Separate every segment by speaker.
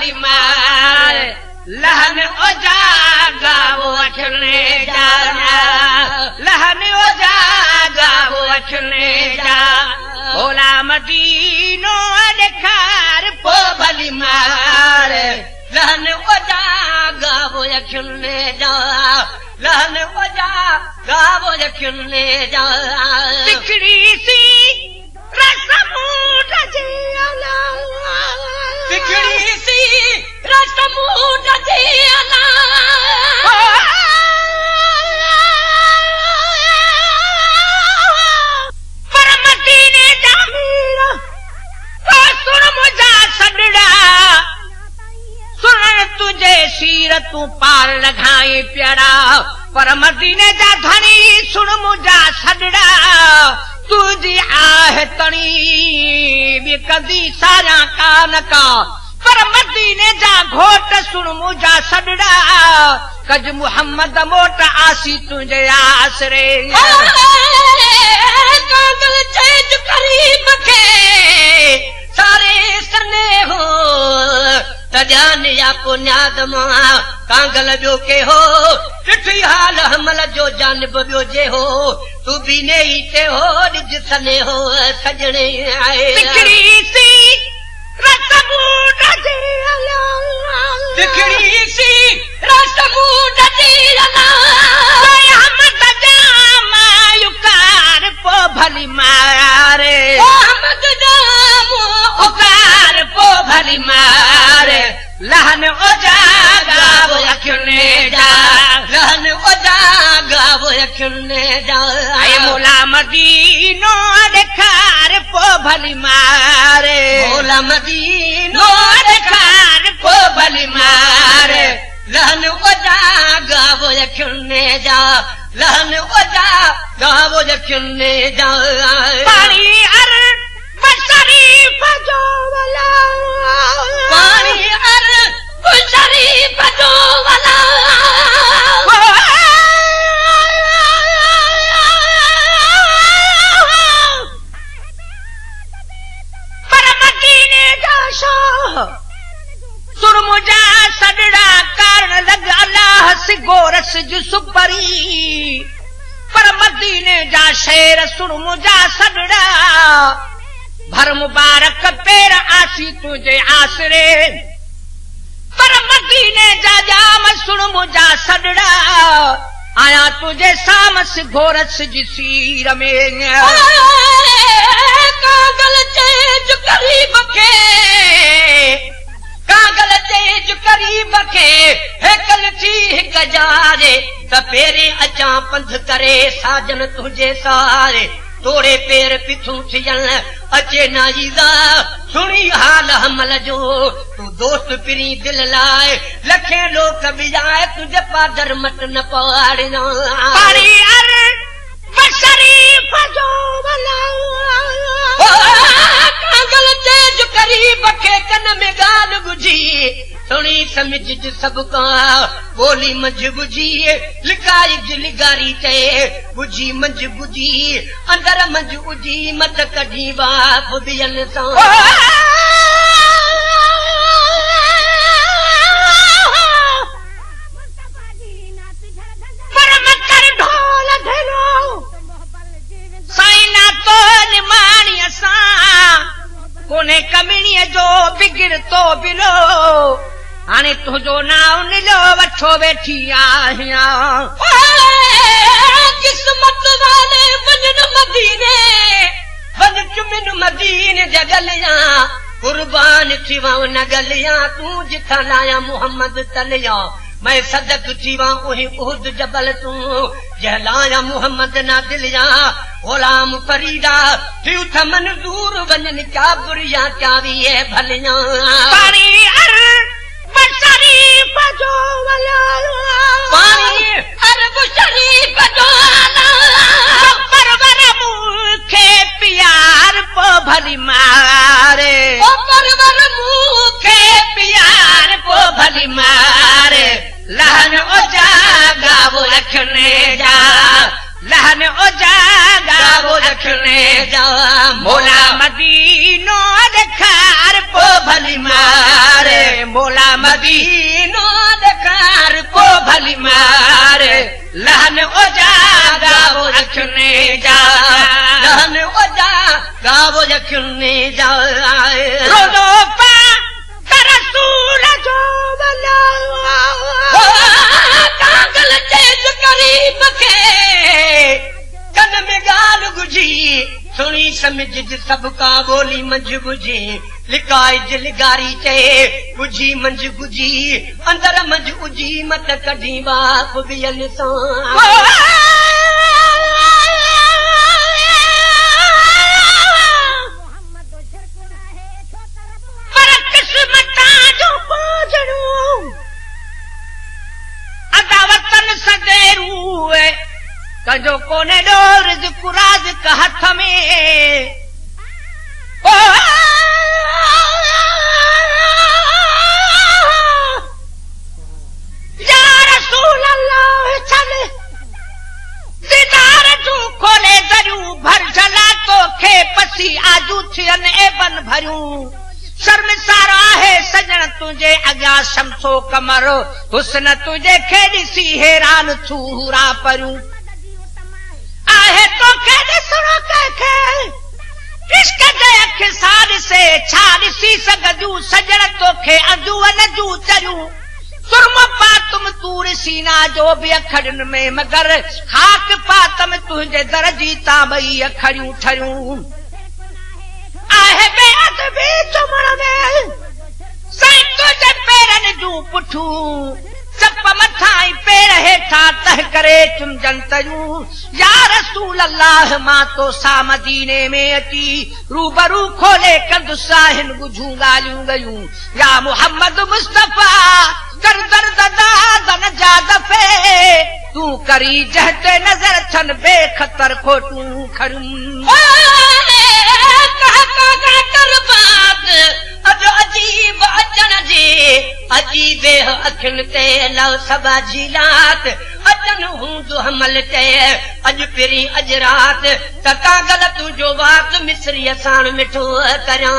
Speaker 1: भली मार लहन ओजा गावो अचने जाना लहन ओजा गावो अचने जा भोला मदीनो ॾेखार पो भली मार लहन ओजा गावो अचने जा लहन ओजा गावो अचने जा बिखड़ी सी रसमूट जियाला बिखड़ी सी रसमूट जियाला पर मदीने जा मीरा सुन मुझा सडड़ा सुन तुझे सीर तू पार लगाए प्यारा पर मदीने जा धनी सुन मुझा सडड़ा तुझी आहे तणी भी कदी सारा कान का पर मदीने जा घोट सुन मुझा सडड़ा कज मुहम्मद मोट आसी तुझे आसरे कागल चेज करीब के सारे सने हो तजान या पुन्याद मां कांगल जो के हो चिठी हाल हमल जो जानब जो जे हो तू भी नहीं ते हो रिज सने हो सजने आए बिखड़ी सी रसमूट जियाला बिखड़ी सी रसमूट जियाला हम तजाम युकार पो भली मारे हम तजाम उकार पो भली मारे लहन ओजा गावो अखने जा लहन ओजा गावो अखने जा आए मोला मदीनो ॾेखार पो भली मारे मोला मदीनो ॾेखार पो भली मारे लहन ओजा गावो अखने जा लहन ओजा गावो अखने जा पानी अर शरीफ जो वाला पानी अर शरीफ जो वाला पर मदीने जा शाह सुर मुझा सडड़ा कारण लग अल्लाह से गोरस जो सुपरी पर मदीने जा शेर सुर मुझा सडड़ा भर मुबारक पेर आसी तुझे आसरे पर मदीने जा जाम सुन मुझा सडड़ा आया तुझे सामस घोरस जी सीर में कागल तेज करीब के कागल तेज करीब के हेकल थी हिक जारे त पेरे अचा पंध करे साजन तुझे सारे तोड़े पैर पिछू थियन अचे नाईदा सुनी हाल हमल जो तू दोस्त पिरी दिल लाए लखे लोक बिजाए तुझे पादर मट न पाड़ना पारी अर शरीफ जो वाला कागल तेज करीब के कन में गाल गुजी सुनी समझ सब का बोली मंझ बुझी लिकाई लिगारी चे बुझी मंझ बुझी अंदर मंझ उजी मत कढी बाप बियन सा पर मकर ढोल धलो साइना तो निमानी असा कोने कमिणी जो बिगड़ तो बिलो हाणे तुझो नाव निलो वठो वेठी आहियां किस्मत वाले वञन मदीने वञ चुमिन मदीने जगलियां कुर्बान थी वञ नगलियां तू जिथा लाया मोहम्मद तलिया मैं सदक थी वञ उही उहद जबल तू जहलाया मोहम्मद ना दिलिया गुलाम फरीदा थी उठ मंजूर वञन क्या बुरिया चावी है भलियां पानी अर शरीफ जो वाला पानी अरब शरीफ जो वाला परवर मुखे प्यार पो भली मारे ओ परवर मुखे प्यार पो भली मारे लहन ओजा गावो रखने जा लहन ओजा गावो रखने जा मोला मदीनो ॾेखार पो भली मारे मोला गावो जखने जाए
Speaker 2: रोज़ो पाक रसूल जो वला
Speaker 1: कागल तेज करीब के कन में गाल गुजी सुनी समझ सब का बोली मंझ बुझी लिकाई दिलगारी चे बुझी मंझ बुझी अंदर मंझ उजी मत कढी बाप बियल सां
Speaker 2: पर किस्मता जो पोजणो अदावतन सदेरू कजो कोने डोर कुराज का हथ में या रसूल अल्लाह चल दीदार तू खोले दरू भर जला तो खे पसी आजू थियन एबन भरूं शर्मसार आहे सजण तुझे अॻियां शमसो कमर हुस्न तुझे खे ॾिसी हैरान थूरा परूं आहे तोखे ॾिसणो कंहिंखे इश्क जे अख सां ॾिसे छा ॾिसी सघजूं सजण तोखे अधूअ नजूं चरियूं सुरम पातम तूर सीना जो बि अखड़ियुनि में मगर खाक पातम तुंहिंजे दर जी तां ॿई अखड़ियूं ठरियूं आहे बेअदबी चुमण में साईं तुंहिंजे पेरनि जूं पुठूं चप मथां ई पेर हेठां तह करे चुमजन तरियूं या रसूल अल्लाह मां तो सा मदीने में अची रूबरू खोले कंदुसि आहिनि ॿुझूं ॻाल्हियूं ॻयूं या मोहम्मद मुस्तफ़ा कर दर्द दादन जा दफ़े तूं करी जहते नज़र छन बेखतर खोटूं खड़ूं
Speaker 1: अजीब अचण जे अजीब अखियुनि ते लव सबा झीलात अचन हूंदो हमल ते अॼु पहिरीं अॼु राति त कागल तुंहिंजो वात मिस्रीअ साण मिठो करियां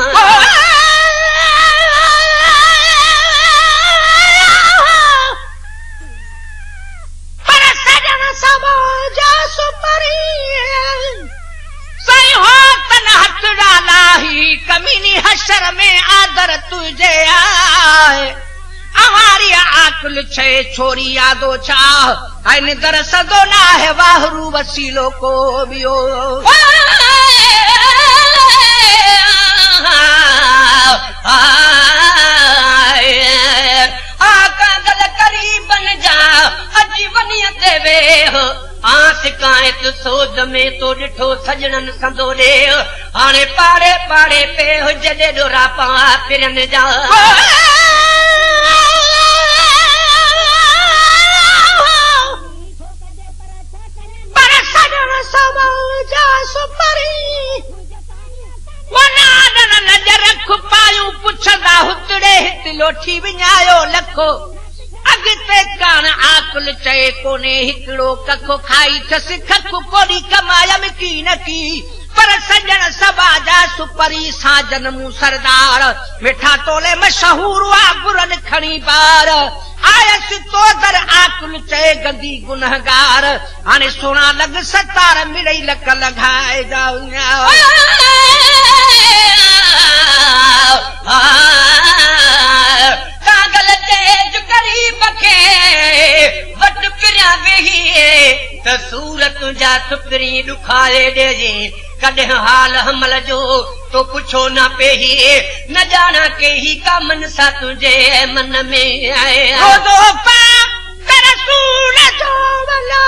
Speaker 2: पर सजण समाजा सुपरी साईं हो तन हथ डालाही कमीनी हशर में आदर तुझे आए हमारी आकुल छे छोरी यादो छा आइन दर सदो ना है वाहरू वसीलो को बियो
Speaker 1: कागल करीबन जा अजी वनीअ ते वेह आस कायत सोज में तो ॾिठो सजणनि संदो ॾे हाणे पाड़े पाड़े पे जॾे ॾोरा पा फिरन जा
Speaker 2: पर सजण समाजा सुपरी वनाडन नजर खुपायूं पुछंदा हुतड़े हित लोठी विञायो लखो अॻिते कान आकुल चए कोन्हे हिकिड़ो कखो खाई थसि खखु कोड़ी कमायम की न की पर सजण सबाजा सुपरी सां जनमू सरदार मिठा तोले मशहूर आ गुरन खणी बार आयसि तो दर आकुल चए गंदी गुनहगार हाणे सोना लग सतार मिड़ई लक लॻाए जाऊं
Speaker 1: कागल तेज करीब खे वट पिरिया वेही त सूरत जा सुपरी ॾुखारे ॾिजे कॾहिं हाल हमल जो तो पुछो न पेही न ॼाणा केही का मन सां तुंहिंजे मन में आहे
Speaker 2: रोज़ो पाक रसूल जो वला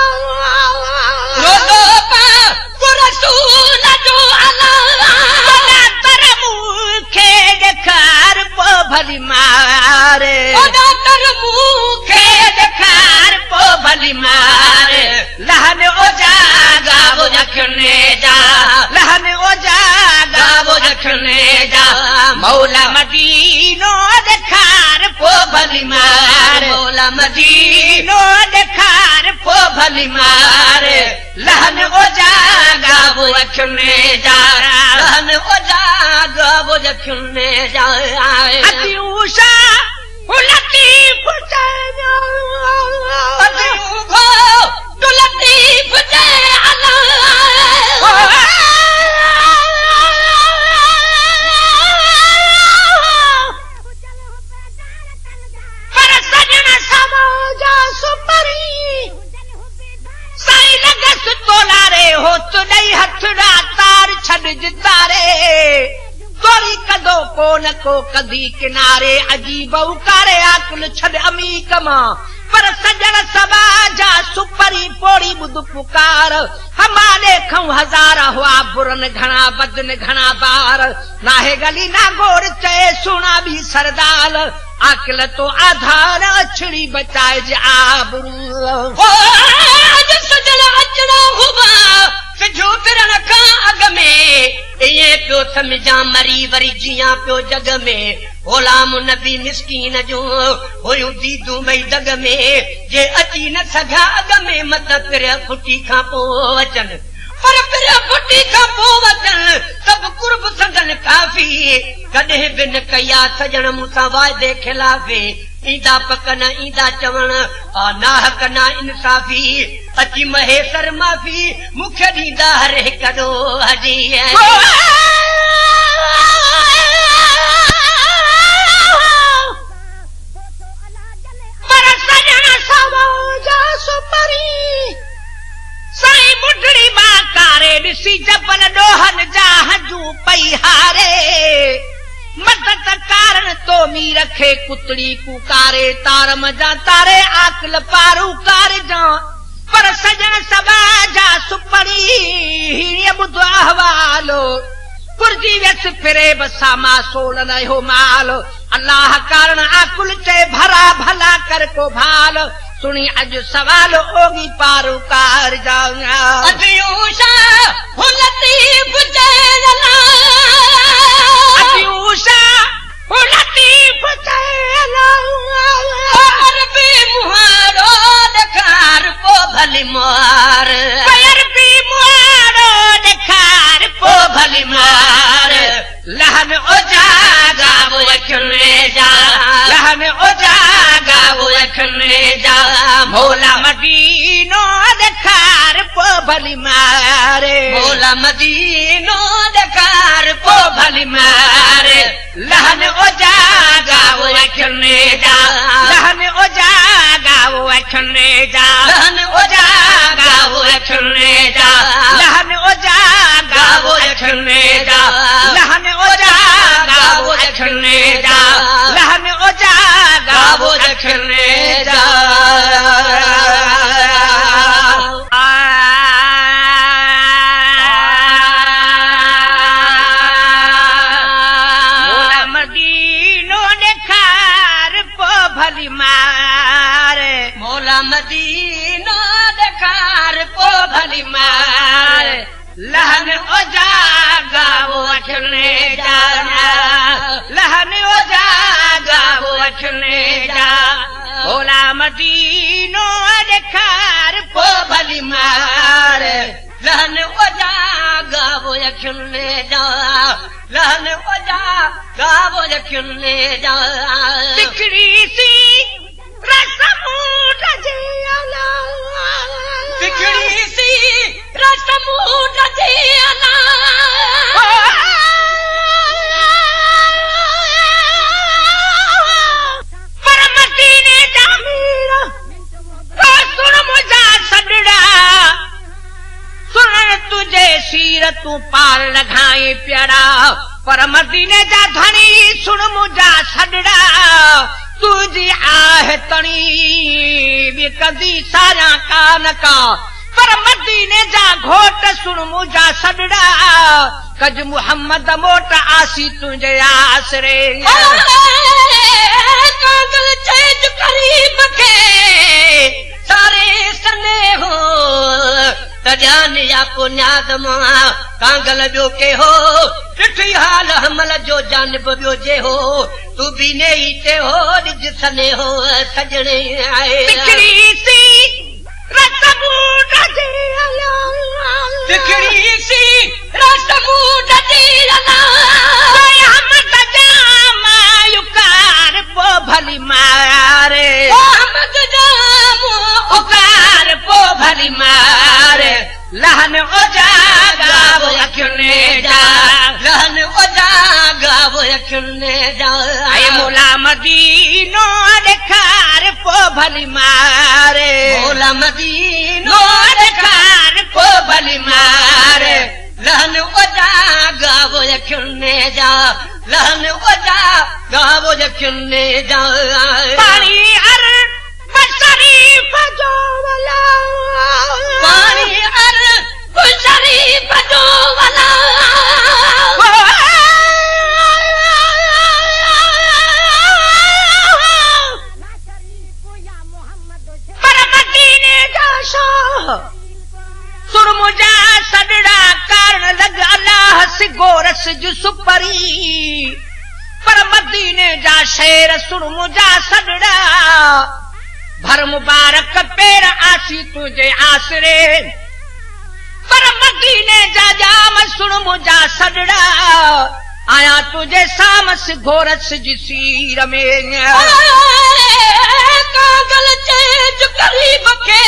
Speaker 1: रोज़ो पाक रसूल जो
Speaker 2: वला तर मूंखे ॾेखार पोइ भली मारे
Speaker 1: तर मूंखे
Speaker 2: ॾेखार पोइ भली मारे लहन ओजा गावो जखने जा लहन ओजा गावो जखने जा मौला मदीनो ॾेखार पोइ भली मारे मौला मदीनो ॾेखार पोइ भली मारे लहन ओजा गावो जखने जा
Speaker 1: लहन ओजा गावो जखने जा
Speaker 2: अति उषा लतीफ लतीफ को न को कदी किनारे अजीब उकारे आकुल छॾ अमी कमा पर सजण सभा जा सुपरी पोड़ी बुध पुकार हमारे खऊं हजार हुआ बुरन घणा बदन घणा बार नाहे गली ना गोर चए सुना भी सरदार आकिल तो आधार अछड़ी बचाए जे आबरू
Speaker 1: सजण अचणा हुआ सिजो फिरण खां अॻ में इएं पियो सम्झां मरी वरी जियां पियो जग में ग़ुलाम नबी मिस्कीन जो हुयूं दीदूं ॿई दग में जे अची न सघा अॻ में मत पिर फुटी खां पोइ अचनि पर पिर फुटी खां पोइ अचनि सभु कुर्ब संगन काफ़ी कॾहिं बि न कया सजण मूंसां वाइदे खिलाफ़े ईंदा पक न ईंदा चवण नाहक न इंसाफ़ी अची महेसर माफ़ी मूंखे ॾींदा हर हिकु हजी
Speaker 2: साईं बुढड़ी बाकारे ॾिसी जबल ॾोहन जा हजू पई हारे मदद कारण तो मी रखे कुतड़ी कुकारे तार मजा तारे आकल पारू कार जा पर सजन सभा जा सुपड़ी हीअ ॿुधो अहवालो कुर्जी व्यस फिरे बसा मां सोल न हो माल अल्लाह कारण आकुल चे भरा भला कर को भाल सुनी अॼु सवाल ओगी पारू कार जा
Speaker 1: अतियूशा हो लतीफ जैला
Speaker 2: अतियूशा हो लतीफ जैला
Speaker 1: अरबी मुहारो ॾेखार पो भली मार
Speaker 2: अरबी मुहारो ॾेखार पो भली मार लहन उजागा वो अखियुनि जा लहन उजागा वो अखियुनि जा मौला मदीनो ॾेखार पो भली मारे
Speaker 1: मौला मदीनो ॾेखार पो भली मारे
Speaker 2: लहन उजागा वो अखियुनि जा लहन उजागा वो अखियुनि जा
Speaker 1: लहन
Speaker 2: उजागा वो अखियुनि जा लहन उजागा वो अखियुनि जा लहन उजागा वो अखियुनि जा लहन उजागा वो अखियुनि जा मदीनो ॾेखार पो भली मारे
Speaker 1: मौला मदीनो ॾेखार पो भली मार
Speaker 2: लहन उजागा वो अखियुनि जा लहन उजागा वो अखियुनि जा मौला मदीनो ॾेखार पो भली मार
Speaker 1: लहन उजागा वो अखियुनि जा लहन उजागा वो अखियुनि जा
Speaker 2: तिखड़ी सी रसमूट जे अला
Speaker 1: तिखड़ी सी रसमूट जे अला
Speaker 2: पर मदीने जा मीरा सुन मुझा सॾड़ा सुन तुझे सीर तू पार लॻाए प्यारा पर मदीने जा धणी सुन मुझा सॾड़ा तुझी आहे तणी बि कदी सारा कान का पर मदीने जा घोट सुन मुझा सॾड़ा कज मुहम्मद मोट आसी तुझे आसरे
Speaker 1: कागल चेज करीब के सारे सने हो तजान या पुन्याद मां कांगल ॿियो के हो ॾिठी हाल हमल जो जानब ॿियो जे हो तू बि ने ते हो ॾिज सने हो सजणे आए
Speaker 2: तिखड़ी सी रसमूट जे अला
Speaker 1: तिखड़ी सी रसमूट जे अला
Speaker 2: अहमद जाम युकार पो भली मारे
Speaker 1: अहमद जाम
Speaker 2: उकार पो भली मारे लहन उजागा वो अखियुनि जा
Speaker 1: लहन उजागा वो अखियुनि जा
Speaker 2: ऐ मौला मदीनो ॾेखार पो भली मारे
Speaker 1: मौला मदीनो
Speaker 2: ॾेखार पो भली मारे
Speaker 1: लहन ओजा गावो यखने जा लहन ओजा गावो यखने जा
Speaker 2: पानी अर शरीफ जो वाला
Speaker 1: पानी अर शरीफ जो वाला
Speaker 2: सुरमुजा सदड़ा कारण लग अल्लाह से गोरस जो सुपरी पर मदीने जा शेर सुरमुजा सदड़ा भर मुबारक पेर आसी तुझे आसरे पर मदीने जा जाम सुरमुजा सदड़ा आया तुझे सामस गोरस जी सीर में
Speaker 1: कागल चेज करीब के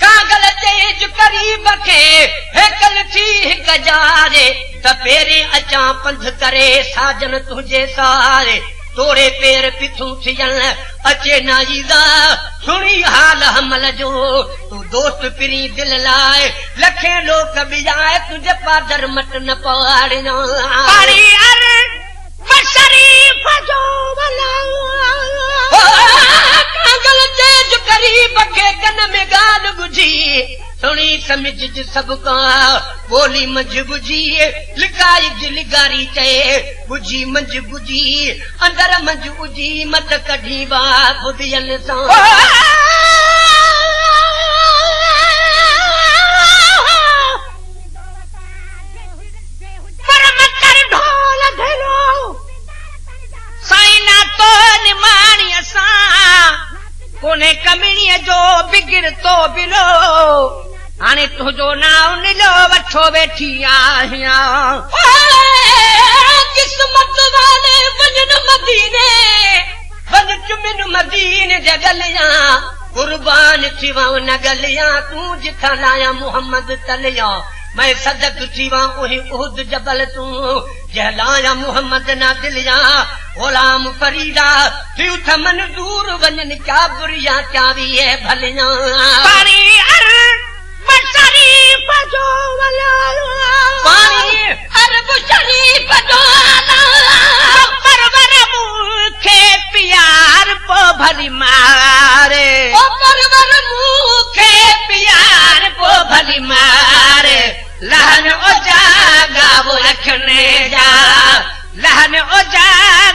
Speaker 1: कागल तेज करीब के हेकल थी गजारे त पेरे अचा पंध करे साजन तुझे सारे तोड़े पेर पिथू थियन अचे नाईदा सुनी हाल हमल जो तू दोस्त पिरी दिल लाए लखे लोक बिजाए तुझे पादर मट न पाड़ना
Speaker 2: पानी अर शरीफ जो वाला
Speaker 1: कागल तेज करीब के कन में गाल बुझी सुनी समझ सबका बोली मंझ बुझी लिकाई जिलगारी चए बुझी मंझ बुझी अंदर मंझ उजी मत कढी बा बुधियन सां
Speaker 2: कोने कमिणीअ जो बिगिर तो बिलो हाणे तुंहिंजो नाव निलो वठो वेठी आहियां
Speaker 1: किस्मत वाले वञन मदीने वञ चुमिन मदीने जगलियां कुर्बान थिवा न गलियां तूं जिथां लाया मोहम्मद तलिया मैं सदक थिवा उही उहद जबल तूं जहलाया मोहम्मद ना दिलिया गुलाम फरीदा थियूं थमन दूर वञन क्या बुरिया क्या भी है भलिया
Speaker 2: पानी अर शरीफ जो वाला
Speaker 1: पानी अरब शरीफ जो वाला
Speaker 2: परवर मुखे प्यार पो भली मारे
Speaker 1: ओ परवर मुखे
Speaker 2: प्यार पो भली मारे लहन ओजा गावो रखने जा लहन ओजा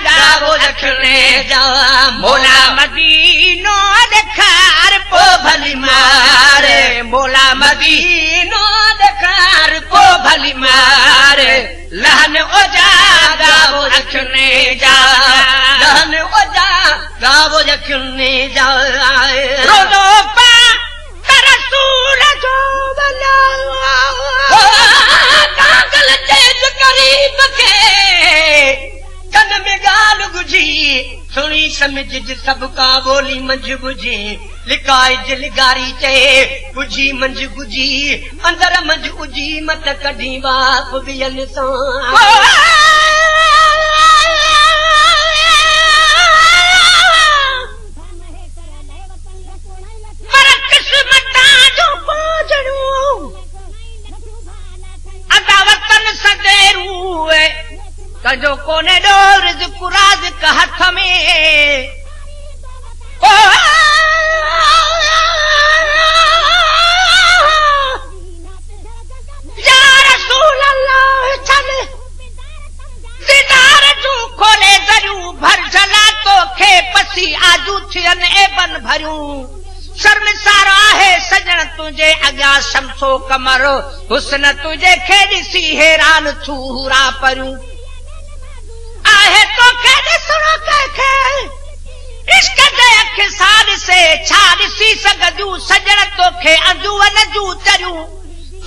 Speaker 2: गावो रखने जा मोला मदीनो देखार पो भली मारे मोला मदीनो देखार पो भली मारे लहन ओजा गावो रखने जा
Speaker 1: लहन ओजा गावो रखने जा
Speaker 2: रोज़ो पा रसूल जो वाला
Speaker 1: कागल तेज करीब के कन में गाल गुझी सुनी समझ सबका बोली मंझ बुझी लिकाई जिलगारी चए बुझी मंझ गुझी अंदर मंझ उजी मत कढी बाप बियन सां
Speaker 2: पर किस्मतां जो पोजणूं अदावतन सदेरू कजो कोने डोर कुराज का हथ में या रसूल अल्लाह चल दीदार जू खोले दरियूं भर जला तो खे पसी आजू थियन एबन भरियूं शर्मसार आहे सजण तुझे अॻियां शमसो कमर हुस्न तुझे खे ॾिसी हैरान थूरा परियूं आहे तोखे ॾिसणो कंहिंखे इश्क जे अख सां ॾिसे छा ॾिसी सघंदियूं सजण तोखे अंजूं न जूं चरियूं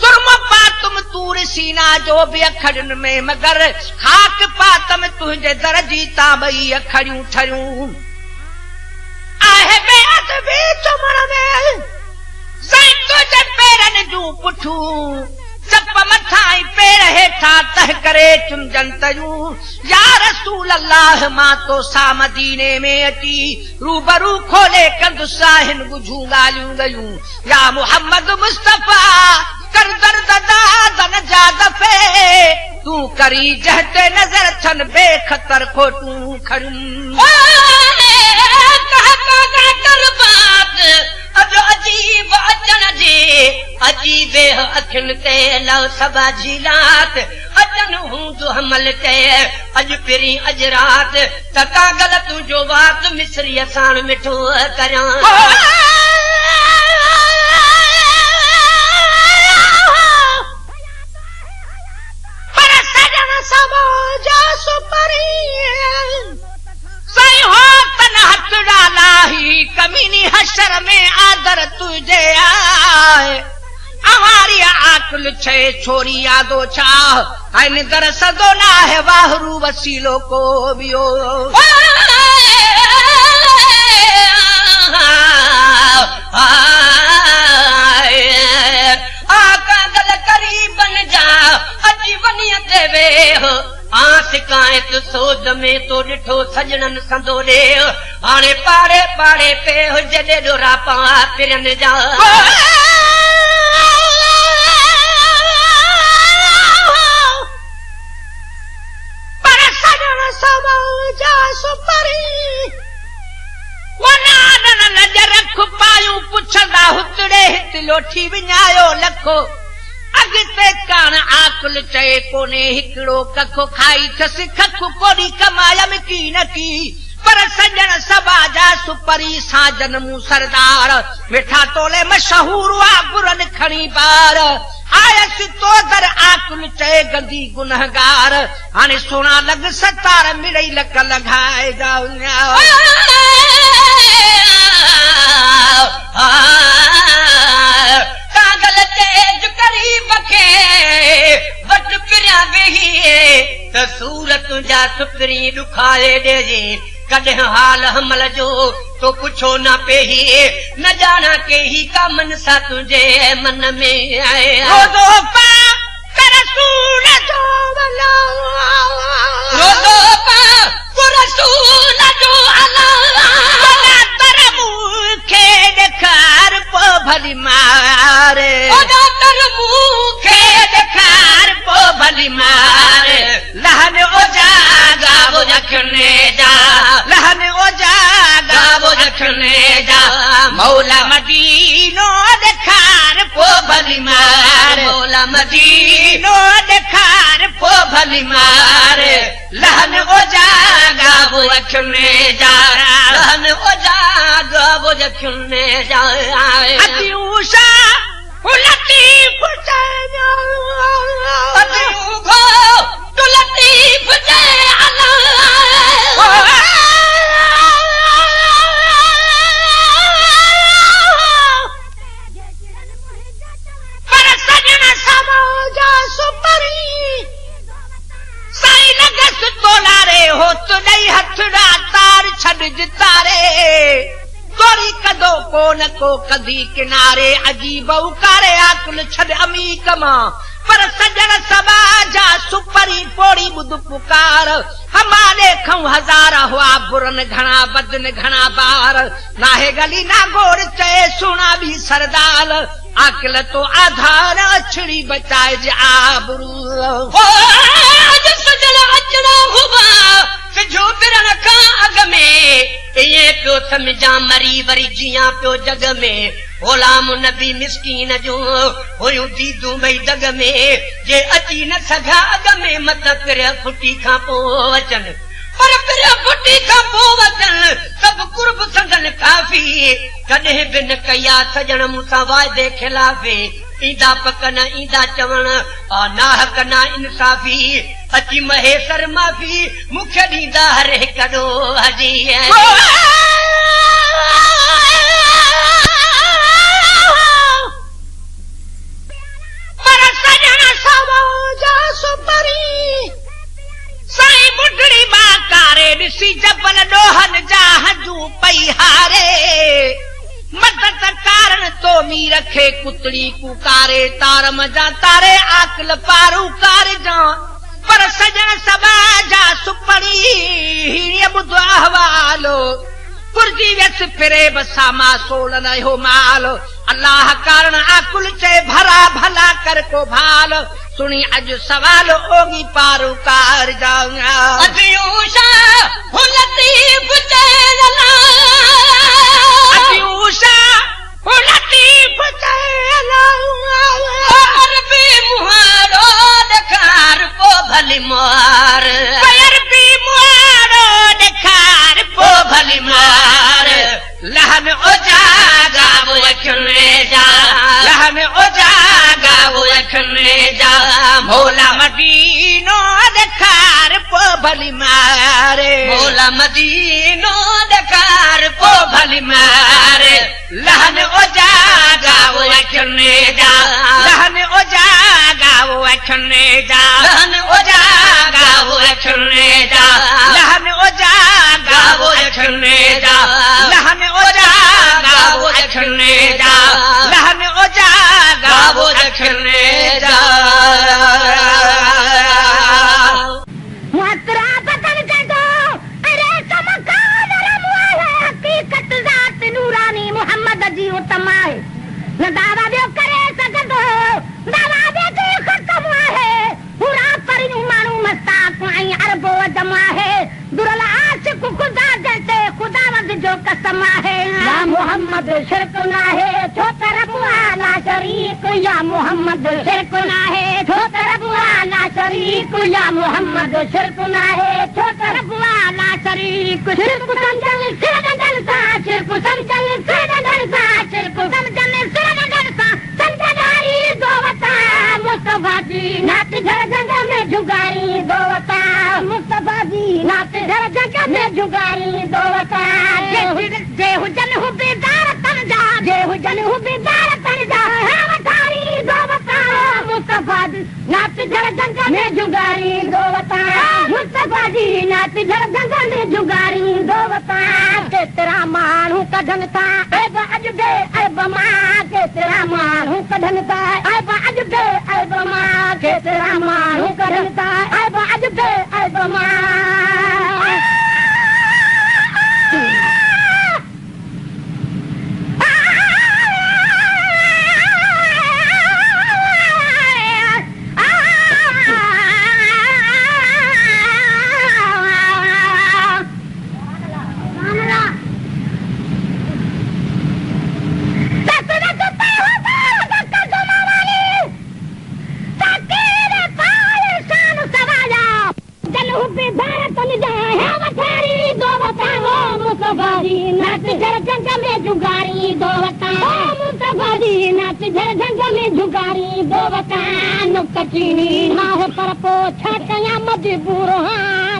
Speaker 2: सुरम पातम तूर सीना जो बि अखड़ियुनि में मगर खाक पातम तुंहिंजे दर जी तां ॿई अखड़ियूं ठरियूं आहे बेअद बि चुमण में साईं तुंहिंजे पेरनि जूं पुठियूं चप मथां ई पेर हेठां तह करे चुमजनि तरियूं या रसूल अल्लाह मां तो सा मदीने में अची रूबरू खोले कंदुसि हिन ॿुझूं ॻाल्हियूं ॻयूं या मोहम्मद मुस्तफ़ा कर दर्द दादन जा दफ़े तूं करी जहते नज़र छन बेखतर खोटूं खड़ूं
Speaker 1: अॼु अजीब अचण जे अजीबे अखियुनि ते लव सबा झीलात अचनि हूंदो हमल ते अॼु पहिरीं अॼु राति त कागल तुंहिंजो वात मिसरीअ साण मिठो करियां
Speaker 2: पर सजण सबा जा सुपरी साईं हो तन हथ डालाही कमीनी हशर में आदर तुझे आए हमारी आकुल छे छोरी यादो छा आइन दर सदो ना है वाहरू वसीलो को बियो कागल करीबन जा अजी वनिय ते वेह शिकायत सोद में तो ॾिठो सजणनि संदोरे हाणे पाड़े पाड़े पे जॾे डोरा पा पिरनि जा पर सजण सबा जा सुपरी वनानन नज़र रख पायूं पुछंदा हुतड़े हित लोठी विञायो लखो अॻिते कान आकुल चए कोन्हे हिकिड़ो कखो खाई थसि खख कोड़ी कमायम की न की पर सजण सबा जा सुपरी साजन मूं सरदार मिठा तोले मशहूर हुआ बुरन खणी बार आयसि तो दर आकुल चए गंदी गुनहगार हाणे सोना लग सतार मिड़ई लक लॻाए कागल तेज करीब खे वट पिरिया वेही त सूरत जा सुपरी ॾुखारे ॾिजे कॾहिं हाल हमल जो तो पुछो न पेही न ॼाणा केही का मन सा तुंहिंजे मन में आए भली मारे तर मूंखे ॾेखार पोइ भली मारे लहन ओजा गावो रखने जा लहन ओजा गावो रखने जा मौला मदीनो ॾेखार पोइ भली मारे मौला मदीनो ॾेखार पोइ भली मारे लहन ओजा गावो रखने जा लहन ओजा गावो रखने जा उषा लतीफ लतीफ पर सजण सबा जा सुपरी साईं लगस तोलारे हो तो ॾई हथ तार छॾ तारे तोरी कदो कोन को कदी किनारे अजीब उकारे आकुल छॾ अमी कमा पर सजण सबा जा सुपरी पोड़ी ॿुध पुकार हमारे खऊं हज़ार हुआ बुरन घणा बदन घणा बार नाहे गली ना गोड़ चए सुना भी सरदार आकिल तो आधार अछड़ी बचाए जे आबरू सजण अचणा हुआ सिजो पिरण खां अॻ में इएं पियो सम्झां मरी वरी जियां पियो जग में ग़ुलाम नबी मिस्कीन जो हुयूं दीदूं ॿई दग में जे अची न सघा अॻ में मत पिर फुटी खां पोइ अचनि पर पिर फुटी खां पोइ अचनि सभु कुर्ब संदन काफ़ी कॾहिं बि न कया सजण मूंसां वाइदे खिलाफ़े ईंदा पक न ईंदा चवण नाहक न इंसाफ़ी अची महेसर माफ़ी मूंखे ॾींदा हर हिकु हजी पर सजण सबा जा सुपरी साईं बुढड़ी बाकारे ॾिसी जबल ॾोहन जा हजू पई हारे मदद कारण तो मी रखे कुतड़ी कुकारे तार मजा तारे आकल पारू कार जा पर सजण सबा जा सुपरी ॿुधो हवालो पुरजी व्यस फिरे बसामा सोलन हो माल अल्लाह कारण आकुल चे भरा भला कर को भाल सुनी अज सवाल होगी पारू कार जाऊंगा
Speaker 1: अजयूशा हो लतीफ चैला
Speaker 2: अजयूशा हो लतीफ चैला
Speaker 1: अरबी मुहारो दखार को भली मार
Speaker 2: अरबी मुहारो दखार को भली मार लहन ओ जागा वो अखने जा लहन ओ जागा वो अखने जा भोला मदीनो दखार को भली मारे
Speaker 1: भोला मदीनो दखार को भली मारे
Speaker 2: लहन ओ जागा वो अखने जा लहन ओ जागा वो अखने जा
Speaker 1: लहन ओ
Speaker 2: जागा वो अखने जा लहन ओ जागा वो अखने जा लहन ओ जागा वो अखने जा लहन ओ जागा वो अखने जा
Speaker 3: मुहतरा बदन के दो अरे चमकान रमुआ है हकीकत जात नूरानी मोहम्मद जी उत्तमा है न दावा जो करे सकत हो दावा दे के खत्म है पूरा परिनु मानू मस्ताक आई अरबो जमा है दुरला आशिक खुदा जैसे खुदावंद जो कसम है या मोहम्मद शिरक ना है छोटा रबुआ ला शरीक या मोहम्मद शिरक ना है छोटा रबुआ ला शरीक या मोहम्मद शिरक ना है छोटा रबुआ ला शरीक शिरक समझल सिरदन सा शिरक समझल सिरदन सा शिरक समझल सिरदन सा समझदारी दोवता मुस्तफा जी नात घर जंग में जुगारी दोवता मुस्तफा जी नात घर जंग में जुगारी दोवता जे हुजन हु बेदार तन जा जे हुजन हु बेदार तन जा हवतारी दोवता मुस्तफा जी नात घर जंग में जुगारी दोवता मुस्तफा जी नात घर जंग में जुगारी दोवता के तेरा मानू कढन था ऐब अजबे ऐब मां के तेरा मानू कढन था ऐब अजबे ऐब मां के तेरा मानू कढन था ऐब अजबे ऐब मां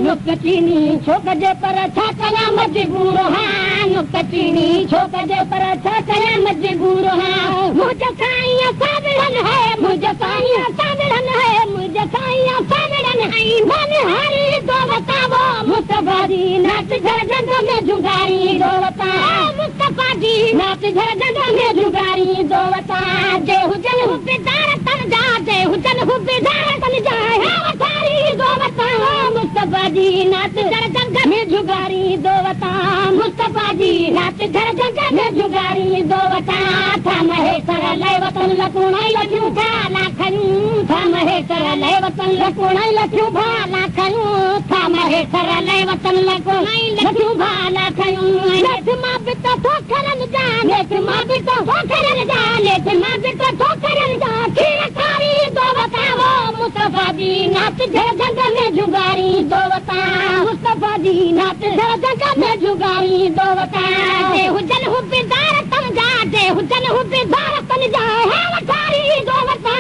Speaker 3: नुकचीनी छोकजे पर छाकया मजबूर हां नुकचीनी छोकजे पर छाकया मजबूर हां मुझे साईं सावरन है मुझे साईं सावरन है मुझे साईं सावरन है मन हरी दो बताओ मुस्तफा जी नाच घर जंग में जुगारी दो बता मुस्तफा जी नाच घर जंग में जुगारी दो बता जे हुजन हु बेदार तन जा जे हुजन हु बेदार तन जा हवतारी दो बता मुस्तफा जी नाच घर जंग में जुगारी दो बता मुस्तफा जी नाच घर जंग में जुगारी दो बता था महे सर ले वतन लकुणाई लखियो भाला खयूं था महे सर ले वतन लकुणाई लखियो भाला खयूं था महे सर ले वतन लकुणाई लखियो भाला खयूं लेथ मां बिता ठोकरन जा लेथ मां बिता ठोकरन जा लेथ मां बिता ठोकरन जा खीर कारी दो बताओ मुस्तफा जी नाच घर जंग में जुगारी दो बता मुस्तफा जी नाच घर जंग में जुगारी दो बता जे हुजन हु बेदार तन जा जे हुजन हु बेदार तन जा हवतारी दो बता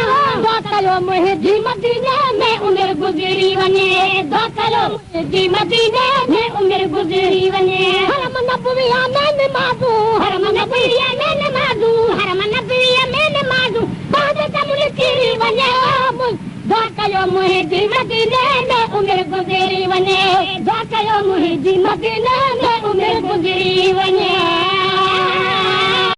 Speaker 3: दो कलो मुझी मदीने में उम्र गुजरी वने दो कलो मुझी मदीने में उम्र गुजरी वने हरम नबविया में नमाजू हरम नबविया में नमाजू हरम नबविया में नमाजू बाद तमुल किरी वने दो कलो मुझी मदीने में उम्र गुजरी वने दो कलो मुझी मदीने में उम्र गुजरी वने